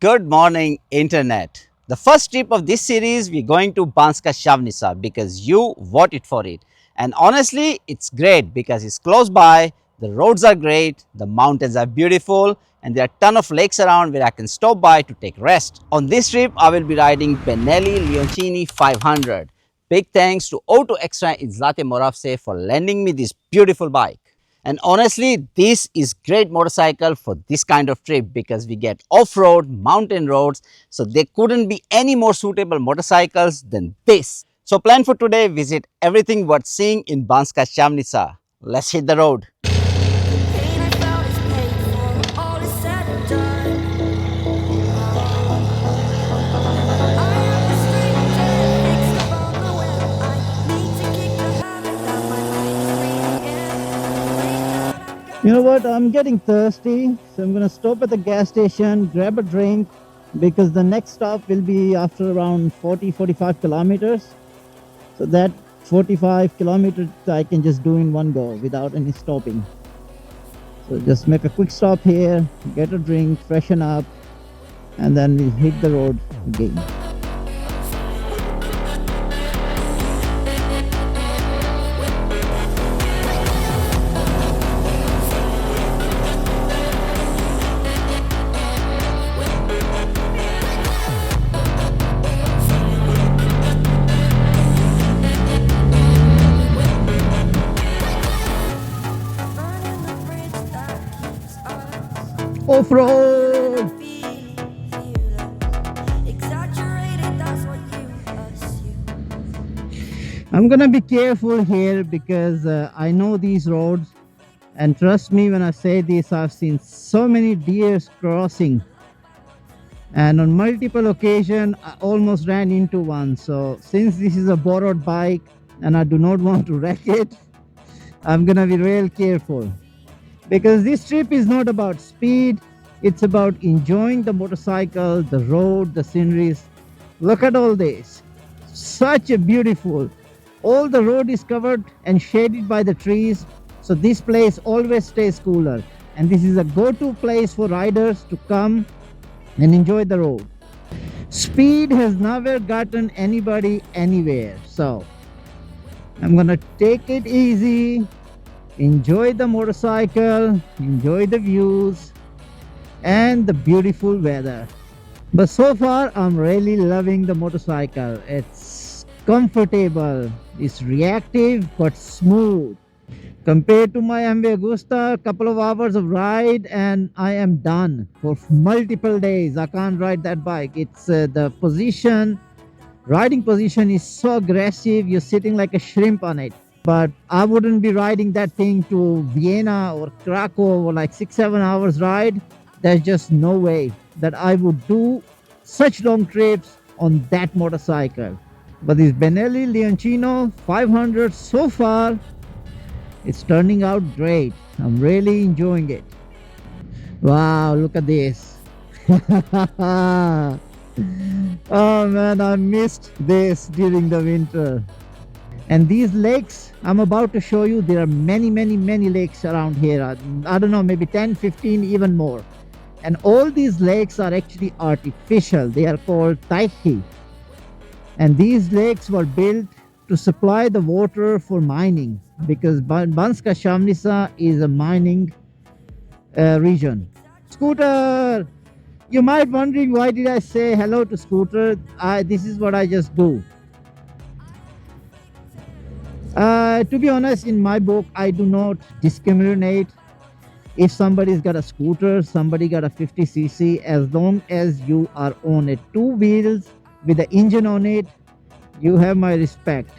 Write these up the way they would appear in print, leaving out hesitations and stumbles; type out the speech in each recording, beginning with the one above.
Good morning, Internet. The first trip of this series, we're going to Banska Stiavnica because you voted for it. And honestly, it's great because it's close by, the roads are great, the mountains are beautiful, and there are a ton of lakes around where I can stop by to take rest. On this trip, I will be riding Benelli Leoncino 500. Big thanks to Auto Extra in Zlate, Moravce for lending me this beautiful bike. And honestly, this is great motorcycle for this kind of trip because we get off-road, mountain roads. So there couldn't be any more suitable motorcycles than this. So plan for today, visit everything worth seeing in Banska Stiavnica. Let's hit the road. You know what? I'm getting thirsty, so I'm gonna stop at the gas station, grab a drink, because the next stop will be after around 45 kilometers. So that 45 kilometers I can just do in one go without any stopping. So just make a quick stop here, get a drink, freshen up, and then we'll hit the road again. Off-road! I'm gonna be careful here because I know these roads, and trust me when I say this, I've seen so many deers crossing, and on multiple occasions I almost ran into one. So since this is a borrowed bike and I do not want to wreck it, I'm gonna be real careful. Because this trip is not about speed, it's about enjoying the motorcycle, the road, the sceneries. Look at all this. Such a beautiful. All the road is covered and shaded by the trees. So this place always stays cooler. And this is a go-to place for riders to come and enjoy the road. Speed has never gotten anybody anywhere. So I'm gonna take it easy. Enjoy the motorcycle, enjoy the views and the beautiful weather. But so far I'm really loving the motorcycle. It's comfortable, it's reactive but smooth. Compared to my MV Agusta, a couple of hours of ride and I am done for multiple days. I can't ride that bike. It's the position, riding position is so aggressive, you're sitting like a shrimp on it. But I wouldn't be riding that thing to Vienna or Krakow or like 6-7 hours ride. There's just no way that I would do such long trips on that motorcycle. But this Benelli Leoncino 500 so far, it's turning out great. I'm really enjoying it. Wow, look at this. Oh man, I missed this during the winter. And these lakes I'm about to show you, there are many lakes around here. I don't know, maybe 10, 15, even more. And all these lakes are actually artificial. They are called taichi. And these lakes were built to supply the water for mining, because Banska Stiavnica is a mining region. Scooter! You might wondering why did I say hello to Scooter. This is what I just do. To be honest, in my book, I do not discriminate if somebody's got a scooter, somebody got a 50cc, as long as you are on a 2 wheels with the engine on it, you have my respect.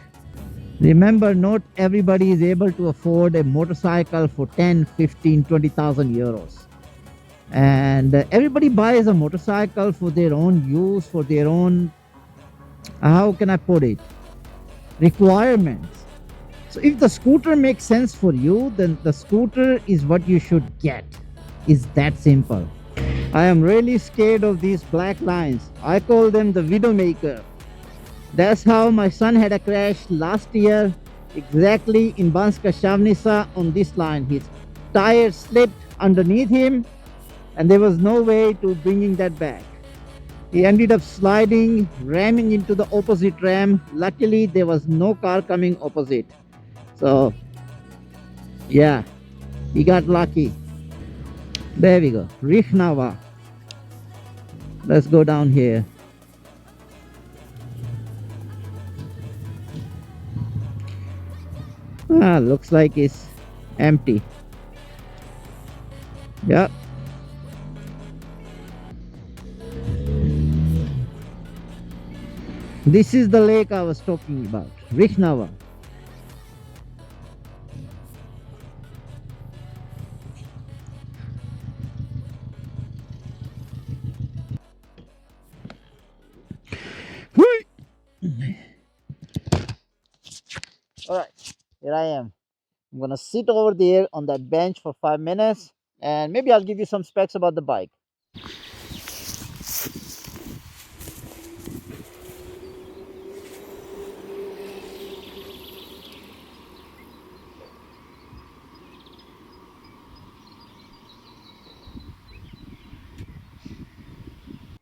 Remember, not everybody is able to afford a motorcycle for 10, 15, 20,000 euros. And everybody buys a motorcycle for their own use, for their own, how can I put it, requirements. So if the scooter makes sense for you, then the scooter is what you should get. It's that simple. I am really scared of these black lines. I call them the Widowmaker. That's how my son had a crash last year, exactly in Banska Stiavnica on this line. His tire slipped underneath him and there was no way to bringing that back. He ended up sliding, ramming into the opposite ram. Luckily, there was no car coming opposite. So, yeah, he got lucky. There we go. Rifnava. Let's go down here. Ah, looks like it's empty. Yeah. This is the lake I was talking about. Rifnava. Alright, here I am. I'm gonna sit over there on that bench for 5 minutes and maybe I'll give you some specs about the bike.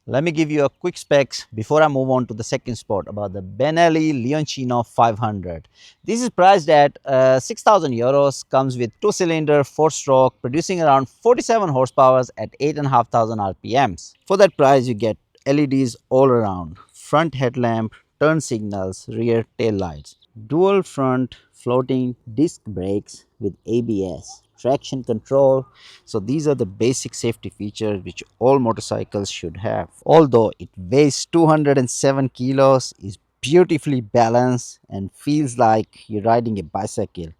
Let me give you a quick specs before I move on to the second spot about the Benelli Leoncino 500. This is priced at 6,000 euros, comes with 2-cylinder, 4-stroke, producing around 47 horsepower at 8,500 RPMs. For that price, you get LEDs all around, front headlamp, turn signals, rear tail lights, dual front floating disc brakes with ABS, traction control. So these are the basic safety features which all motorcycles should have. Although it weighs 207 kilos, is beautifully balanced and feels like you're riding a bicycle.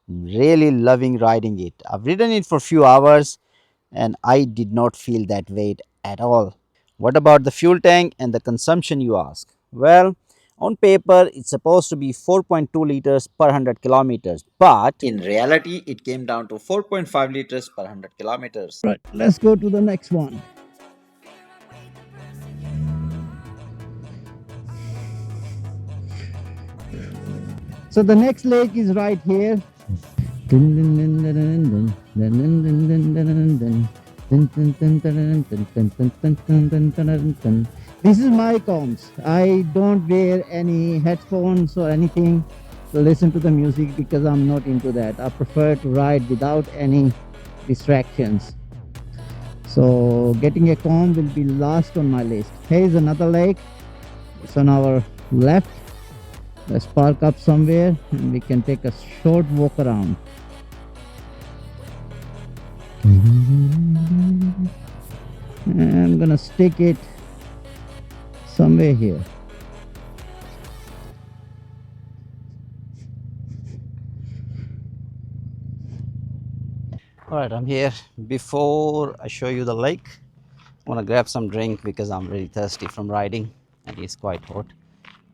Really loving riding it. I've ridden it for a few hours and I did not feel that weight at all. What about the fuel tank and the consumption, you ask? Well, on paper, it's supposed to be 4.2 liters per 100 kilometers, but in reality, it came down to 4.5 liters per 100 kilometers. Right, let's go to the next one. So the next lake is right here. This is my comms. I don't wear any headphones or anything to listen to the music because I'm not into that. I prefer to ride without any distractions. So getting a comb will be last on my list. Here's another lake. It's on our left. Let's park up somewhere and we can take a short walk around. I'm gonna stick it somewhere here. Alright, I'm here. Before I show you the lake, I want to grab some drink because I'm really thirsty from riding and it's quite hot.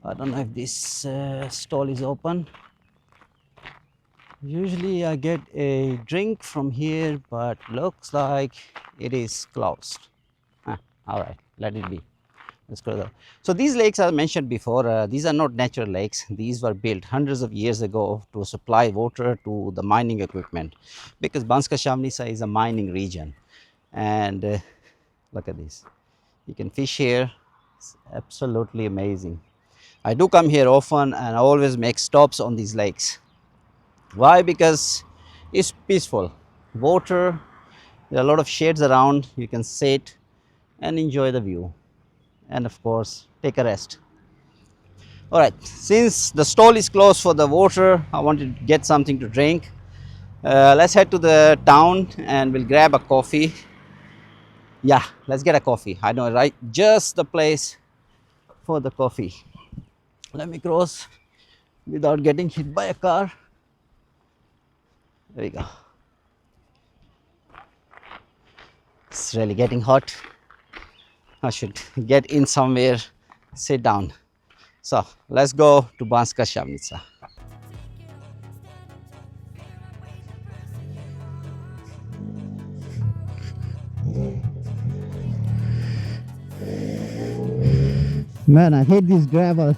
I don't know if this stall is open. Usually I get a drink from here, but looks like it is closed. Alright, let it be. Let's go there. So these lakes, as I mentioned before, these are not natural lakes. These were built hundreds of years ago to supply water to the mining equipment, because Banska Stiavnica is a mining region. And look at this. You can fish here. It's absolutely amazing. I do come here often and I always make stops on these lakes. Why? Because it's peaceful. Water, there are a lot of shades around. You can sit and enjoy the view. And of course, take a rest. Alright, since the stall is closed for the water, I wanted to get something to drink. Let's head to the town and we'll grab a coffee. Yeah, let's get a coffee. I know, right? Just the place for the coffee. Let me cross without getting hit by a car. There we go. It's really getting hot. I should get in somewhere, sit down. So let's go to Banska Stiavnica. Man, I hate this gravel.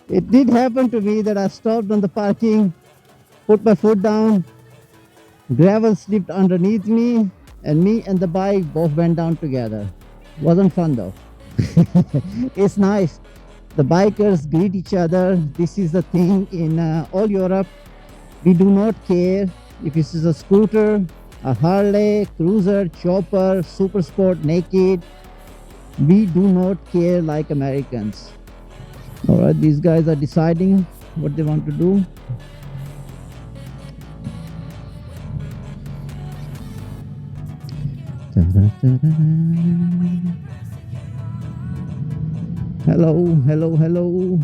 It did happen to me that I stopped on the parking, put my foot down, gravel slipped underneath me, and me and the bike both went down together. Wasn't fun though. It's nice. The bikers greet each other. This is the thing in all Europe. We do not care if this is a scooter, a Harley, cruiser, chopper, super sport, naked. We do not care like Americans. All right, these guys are deciding what they want to do. Hello, hello, hello.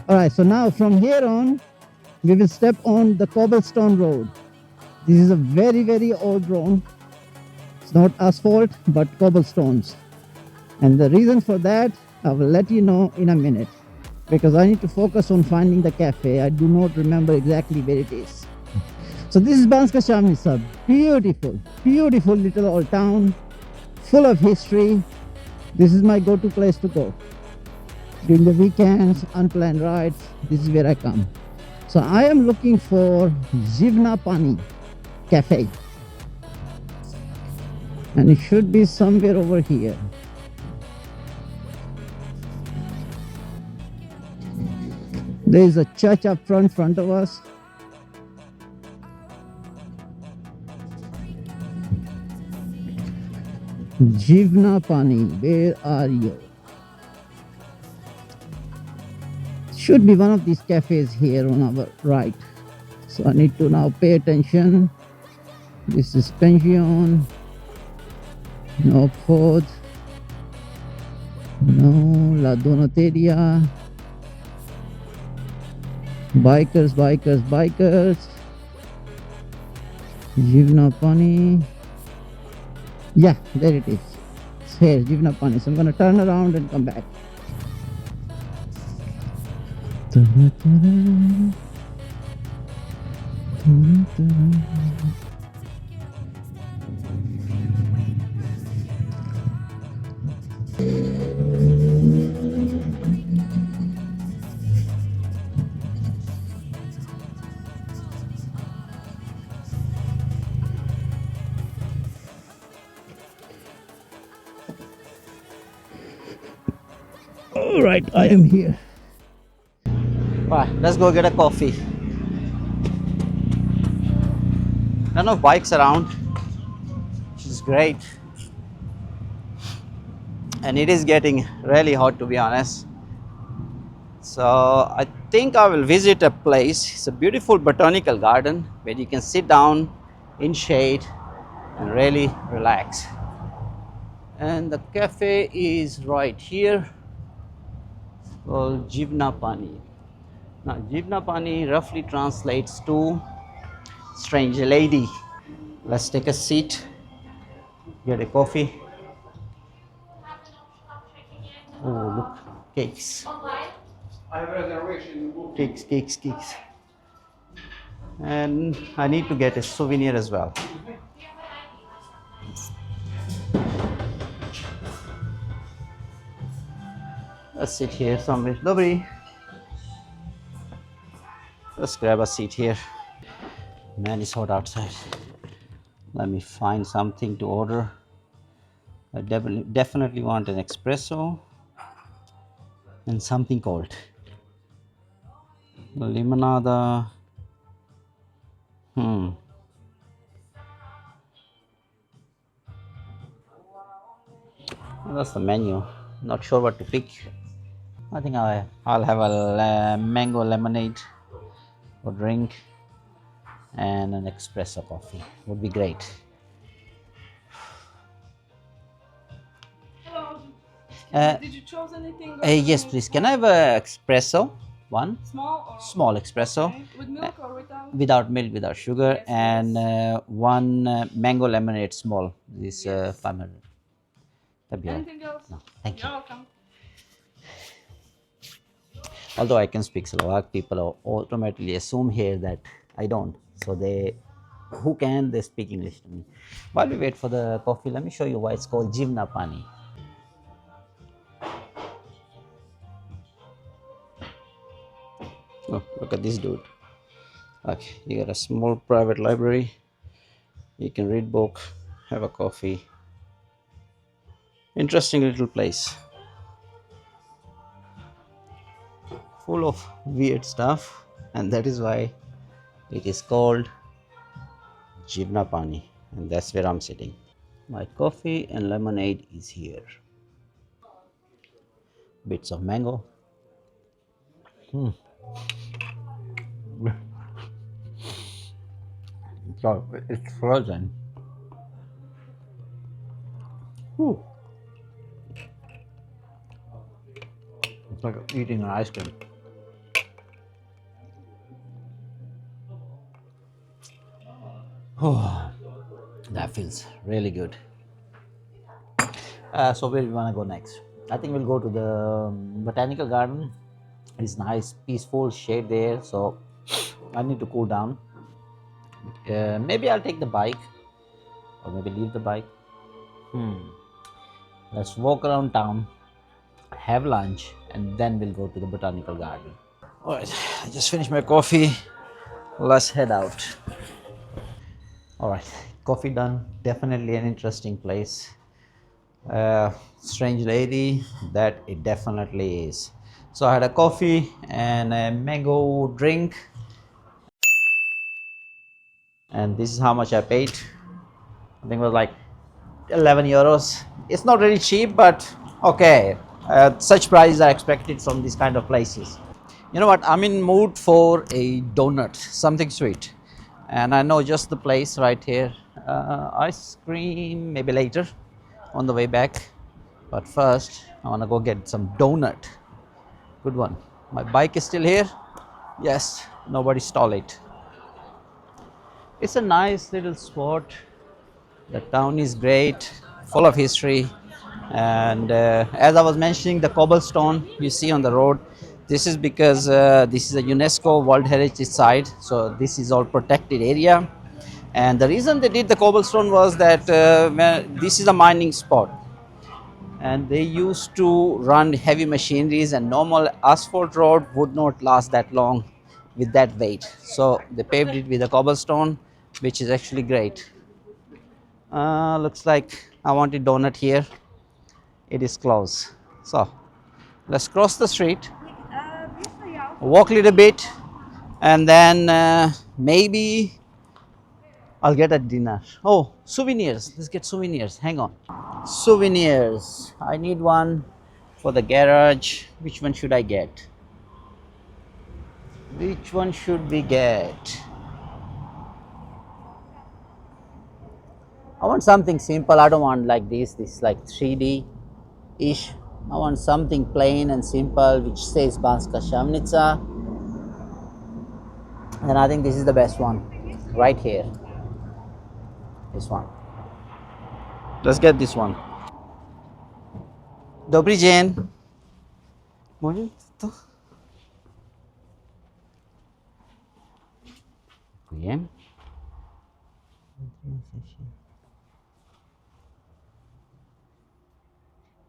All right, so now from here on, we will step on the cobblestone road. This is a very, very old road. It's not asphalt, but cobblestones. And the reason for that, I will let you know in a minute, because I need to focus on finding the cafe. I do not remember exactly where it is. So this is Banska Stiavnica. Beautiful, beautiful little old town, full of history. This is my go-to place to go. During the weekends, unplanned rides, this is where I come. So I am looking for Divna Pani Cafe. And it should be somewhere over here. There is a church up front of us. Divna Pani, where are you? Should be one of these cafes here on our right. So I need to now pay attention. This is pension. No food. No La Donateria. Bikers, bikers, bikers. Divna Pani. Yeah, there it is. It's here, Divna Pani. So I'm going to turn around and come back. All right, I am here. Right, let's go get a coffee. None of bikes around, which is great. And it is getting really hot, to be honest. So I think I will visit a place. It's a beautiful botanical garden where you can sit down in shade and really relax. And the cafe is right here, called Divna Pani. Now, Divna Pani roughly translates to strange lady. Let's take a seat, get a coffee. Oh, look, cakes. I have reservation. Cakes, cakes, cakes. And I need to get a souvenir as well. Let's sit here somewhere. Dobry. Let's grab a seat here. Man, it's hot outside. Let me find something to order. I definitely want an espresso and something cold. Limonada. Well, that's the menu. Not sure what to pick. I think I'll have a mango lemonade or drink and an espresso coffee. Would be great. Did you choose anything? Yes, please. Can I have a espresso? One Small or small espresso. okay. With milk or without? Without milk, without sugar, Yes, and yes. one mango lemonade small. This Yes. 500. That'd be all. Anything else? No, thank You're you. welcome. Although I can speak Slovak, people automatically assume here that I don't. So who can, they speak English to me. While we wait for the coffee, let me show you why it's called Divna Pani. Oh, look at this dude. Okay, you got a small private library. You can read book, have a coffee. Interesting little place. Full of weird stuff, and that is why it is called Divna Pani, and that's where I'm sitting. My coffee and lemonade is here. Bits of mango. So it's frozen. Whew. It's like eating an ice cream. Oh, that feels really good. So where do we want to go next? I think we'll go to the Botanical Garden. It's nice, peaceful shade there. So I need to cool down. Maybe I'll take the bike, or maybe leave the bike. Let's walk around town, have lunch, and then we'll go to the Botanical Garden. All right, I just finished my coffee. Let's head out. All right, coffee done. Definitely an interesting place. Strange lady, that it definitely is. So I had a coffee and a mango drink, and this is how much I paid. I think it was like 11 euros. It's not really cheap, but okay. Such prices are expected from these kind of places. You know what? I'm in mood for a donut, something sweet, and I know just the place right here. Ice cream maybe later on the way back, but first I want to go get some donut. Good one. My bike is still here. Yes, nobody stole it. It's a nice little spot. The town is great, full of history, and as I was mentioning, the cobblestone you see on the road, this is because this is a UNESCO World Heritage Site, so this is all protected area. And the reason they did the cobblestone was that this is a mining spot, and they used to run heavy machineries, and normal asphalt road would not last that long with that weight, so they paved it with a cobblestone, which is actually great. Looks like I wanted donut here. It is closed. So let's cross the street, walk a little bit, and then maybe I'll get a dinner. Oh, souvenirs. Let's get souvenirs. Hang on. Souvenirs. I need one for the garage. Which one should I get? Which one should we get? I want something simple. I don't want like this. This is like 3D-ish. I want something plain and simple which says Banska Stiavnica. And I think this is the best one. Right here. This one. Let's get this one. Dobry dzień. Może to? Dziękuję.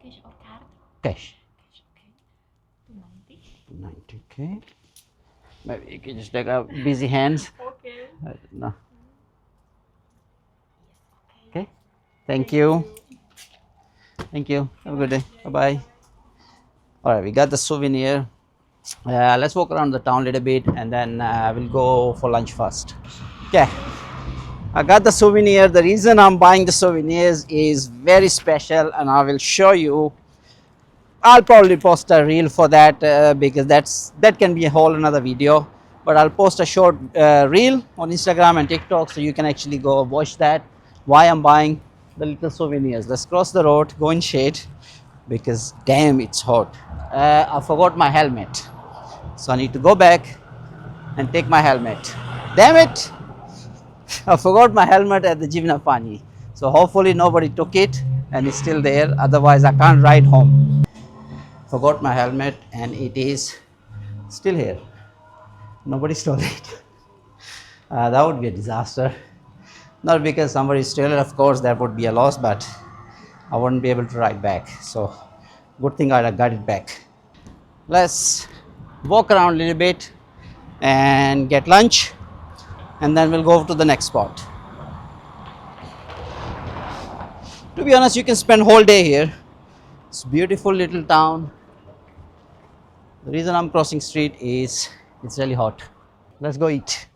Cash or card? Cash. Cash, okay. 290. 90K. Maybe you can just take out busy hands. Okay. No. Okay. Thank you. Thank you. Have a good day. Bye bye. All right, we got the souvenir. Let's walk around the town a little bit, and then we'll go for lunch first. Okay. I got the souvenir. The reason I'm buying the souvenirs is very special, and I will show you. I'll probably post a reel for that because that can be a whole another video. But I'll post a short reel on Instagram and TikTok, so you can actually go watch that. Why I'm buying the little souvenirs. Let's cross the road, go in shade, because damn, it's hot. I forgot my helmet, so I need to go back and take my helmet. Damn it! I forgot my helmet at the Divna Pani, so hopefully nobody took it and it's still there, otherwise I can't ride home. Forgot my helmet and it is still here. Nobody stole it. That would be a disaster. Not because somebody stole it, of course, that would be a loss, but I wouldn't be able to ride back. So good thing I got it back. Let's walk around a little bit and get lunch, and then we'll go to the next spot. To be honest, you can spend whole day here. It's beautiful little town. The reason I'm crossing street is it's really hot. Let's go eat.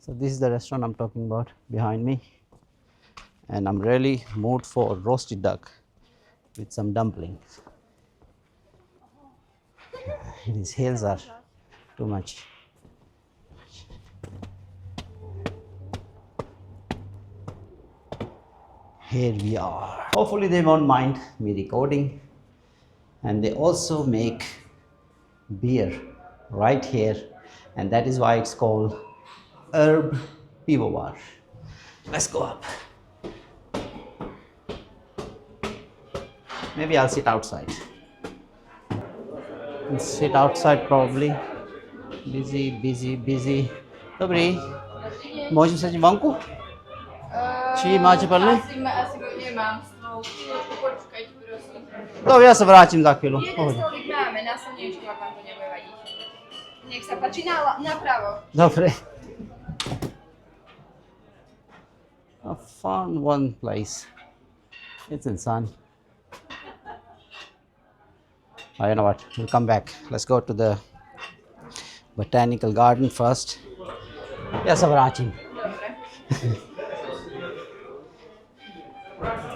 So this is the restaurant I'm talking about behind me, and I'm really mood for roasted duck with some dumplings. These hills are too much. Here we are. Hopefully they won't mind me recording. And they also make beer right here, and that is why it's called herb pivovar. Let's go up. Maybe I'll sit outside. I'll sit outside probably. Busy. Dobry. Możemy sobie wąku? Czy macie parli? Asi go nemám stôl. Počkajte, prosím. Dobre, ja sa vrátim za chvíľu. Jeden stolík máme, na slniečku, ak vám to nebude vadiť. Nech sa páči, napravo. Dobre. I found one place. It's in sun. Oh, you know what? We'll come back. Let's go to the Botanical Garden first. Ja sa vrátim.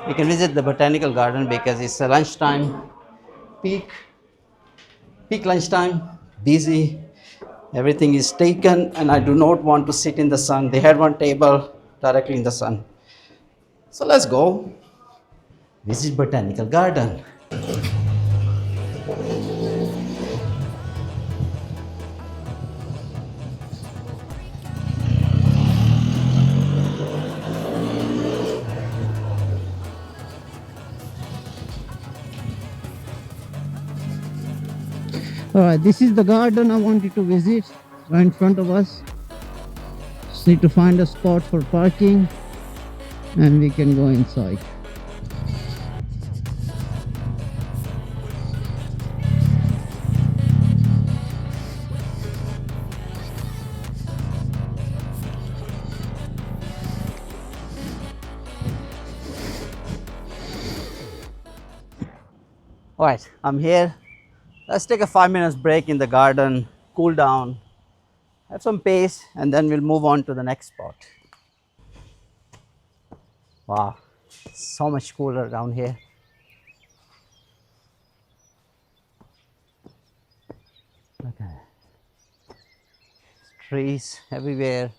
You can visit the Botanical Garden because it's a lunchtime, peak lunchtime, busy. Everything is taken, and I do not want to sit in the sun. They had one table directly in the sun. So let's go visit Botanical Garden. Alright, this is the garden I wanted to visit, right in front of us. Just need to find a spot for parking and we can go inside. Alright, I'm here. Let's take a 5 minutes break in the garden, cool down, have some pace, and then we'll move on to the next spot. Wow, so much cooler down here. Look at it. Trees everywhere,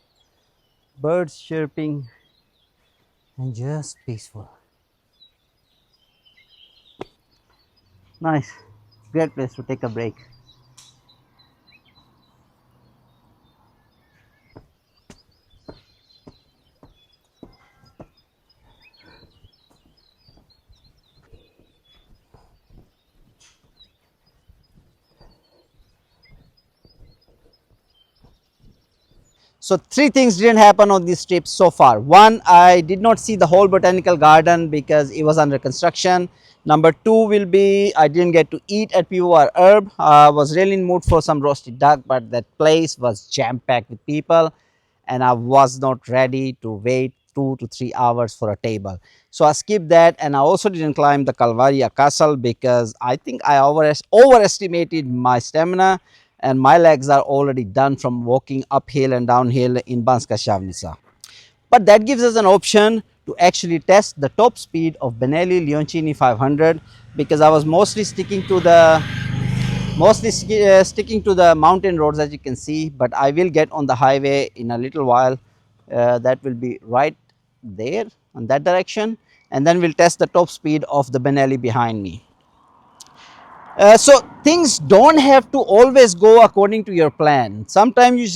birds chirping, and just peaceful. Nice. Great place to take a break. So 3 things didn't happen on this trip so far. 1, I did not see the whole botanical garden because it was under construction. Number 2 will be I didn't get to eat at Pivovar Herb. I was really in mood for some roasted duck, but that place was jam-packed with people and I was not ready to wait 2 to 3 hours for a table. So I skipped that, and I also didn't climb the Kalvaria Castle because I think I overestimated my stamina, and my legs are already done from walking uphill and downhill in Banska Stiavnica. But that gives us an option to actually test the top speed of Benelli Leoncino 500 because I was mostly sticking to the mountain roads, as you can see, but I will get on the highway in a little while. That will be right there in that direction, and then we'll test the top speed of the Benelli behind me. So things don't have to always go according to your plan. Sometimes you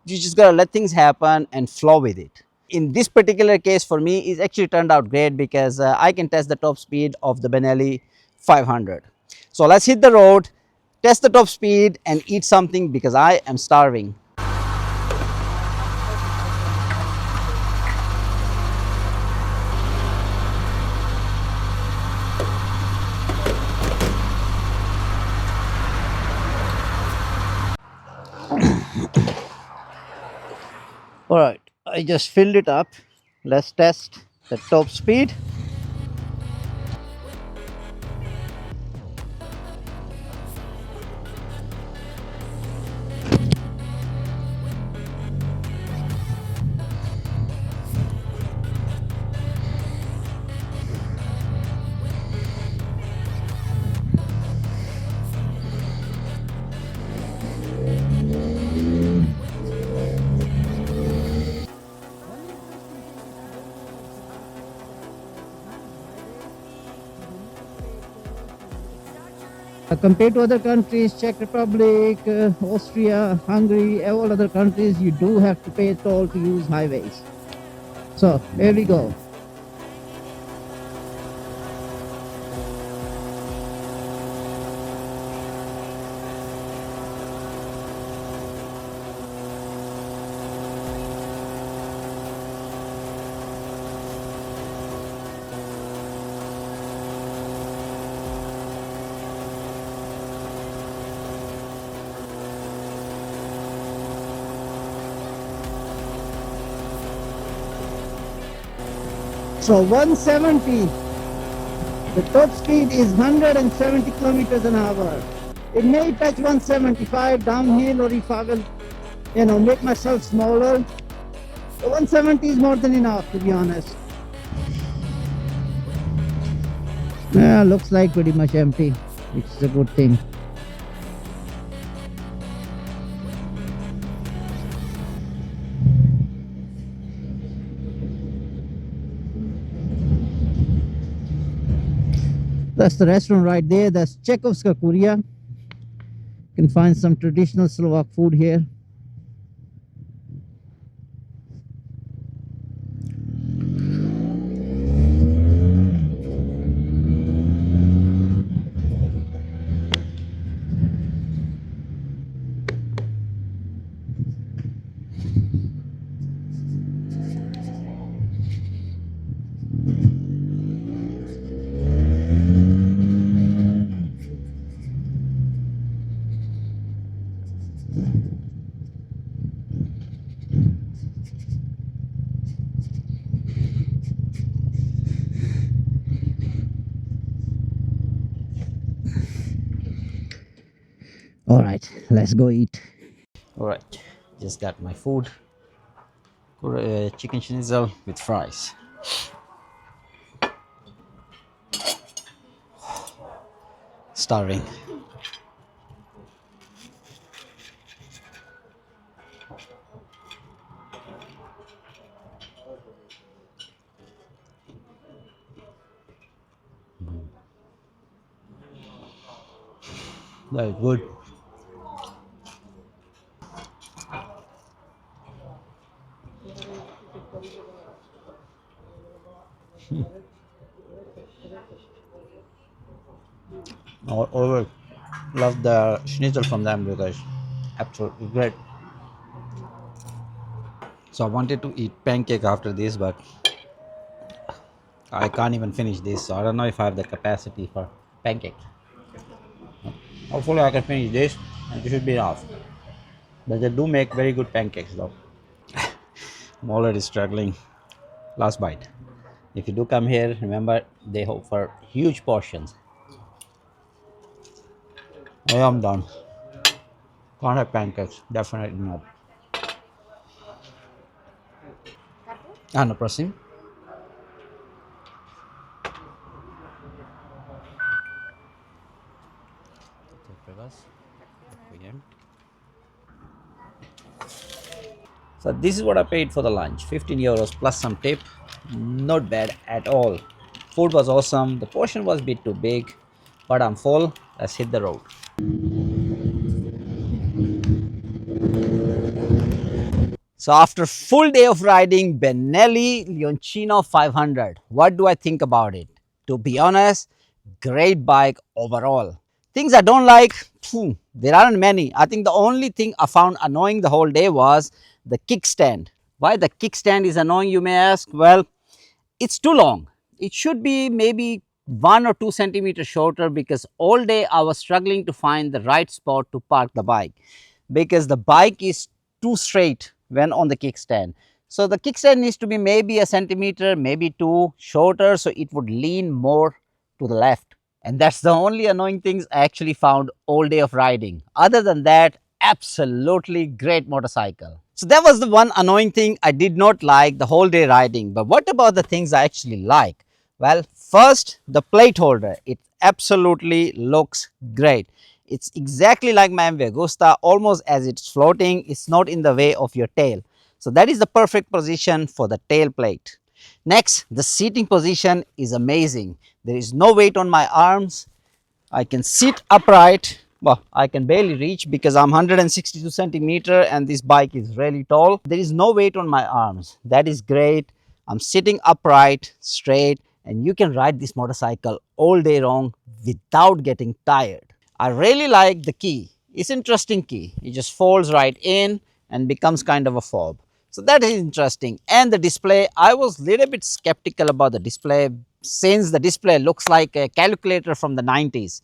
just gotta let things happen and flow with it. In this particular case for me, it actually turned out great because I can test the top speed of the Benelli 500. So let's hit the road, test the top speed and eat something because I am starving. All right, I just filled it up. Let's test the top speed. Compared to other countries, Czech Republic, Austria, Hungary, all other countries, you do have to pay toll to use highways. So here we go. So 170, the top speed is 170 kilometers an hour. It may touch 175 downhill, or if I will, make myself smaller. So 170 is more than enough, to be honest. Yeah, looks like pretty much empty, which is a good thing. That's the restaurant right there. That's Tekovsa Kuria. You can find some traditional Slovak food here. All right, let's go eat. All right, just got my food. Chicken schnitzel with fries. Starving. That is good. I always love the schnitzel from them because absolutely great. So I wanted to eat pancake after this, but I can't even finish this. So I don't know if I have the capacity for pancake. Hopefully I can finish this and this should be enough. But they do make very good pancakes though. I'm already struggling. Last bite. If you do come here, remember they offer huge portions. I am done. Can't have pancakes. Definitely not. Ano, prosím? So this is what I paid for the lunch, 15 euros plus some tip. Not bad at all. Food was awesome. The portion was a bit too big, but I'm full. Let's hit the road. So after full day of riding Benelli Leoncino 500, what do I think about it? To be honest, great bike overall. Things I don't like, there aren't many. I think the only thing I found annoying the whole day was the kickstand. Why the kickstand is annoying, you may ask? Well, it's too long. It should be maybe 1 or 2 centimeters shorter, because all day I was struggling to find the right spot to park the bike, because the bike is too straight when on the kickstand. So the kickstand needs to be maybe a centimeter, maybe two shorter, so it would lean more to the left. And that's the only annoying things I actually found all day of riding. Other than that, absolutely great motorcycle. So that was the one annoying thing I did not like the whole day riding. But what about the things I actually like? Well, first, the plate holder. It absolutely looks great. It's exactly like my MV Agusta, almost as it's floating. It's not in the way of your tail. So that is the perfect position for the tail plate. Next, the seating position is amazing. There is no weight on my arms. I can sit upright. Well, I can barely reach because I'm 162 centimeter and this bike is really tall. There is no weight on my arms. That is great. I'm sitting upright, straight, and you can ride this motorcycle all day long without getting tired. I really like the key. It's interesting key. It just folds right in and becomes kind of a fob. So that is interesting. And the display, I was a little bit skeptical about the display since the display looks like a calculator from the 90s.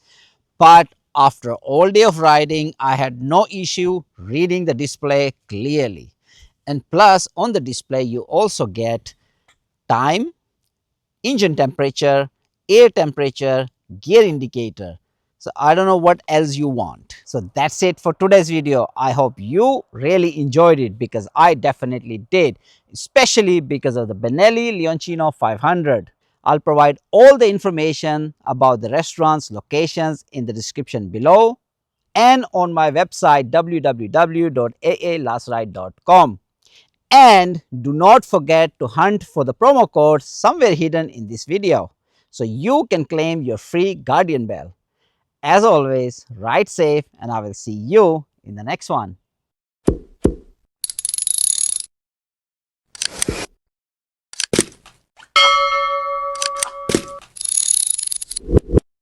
But after all day of riding, I had no issue reading the display clearly. And plus on the display, you also get time, engine temperature, air temperature, gear indicator. So I don't know what else you want. So that's it for today's video. I hope you really enjoyed it because I definitely did, especially because of the Benelli Leoncino 500. I'll provide all the information about the restaurants, locations in the description below and on my website www.aalasride.com. And do not forget to hunt for the promo code somewhere hidden in this video so you can claim your free Guardian Bell. As always, ride safe and I will see you in the next one.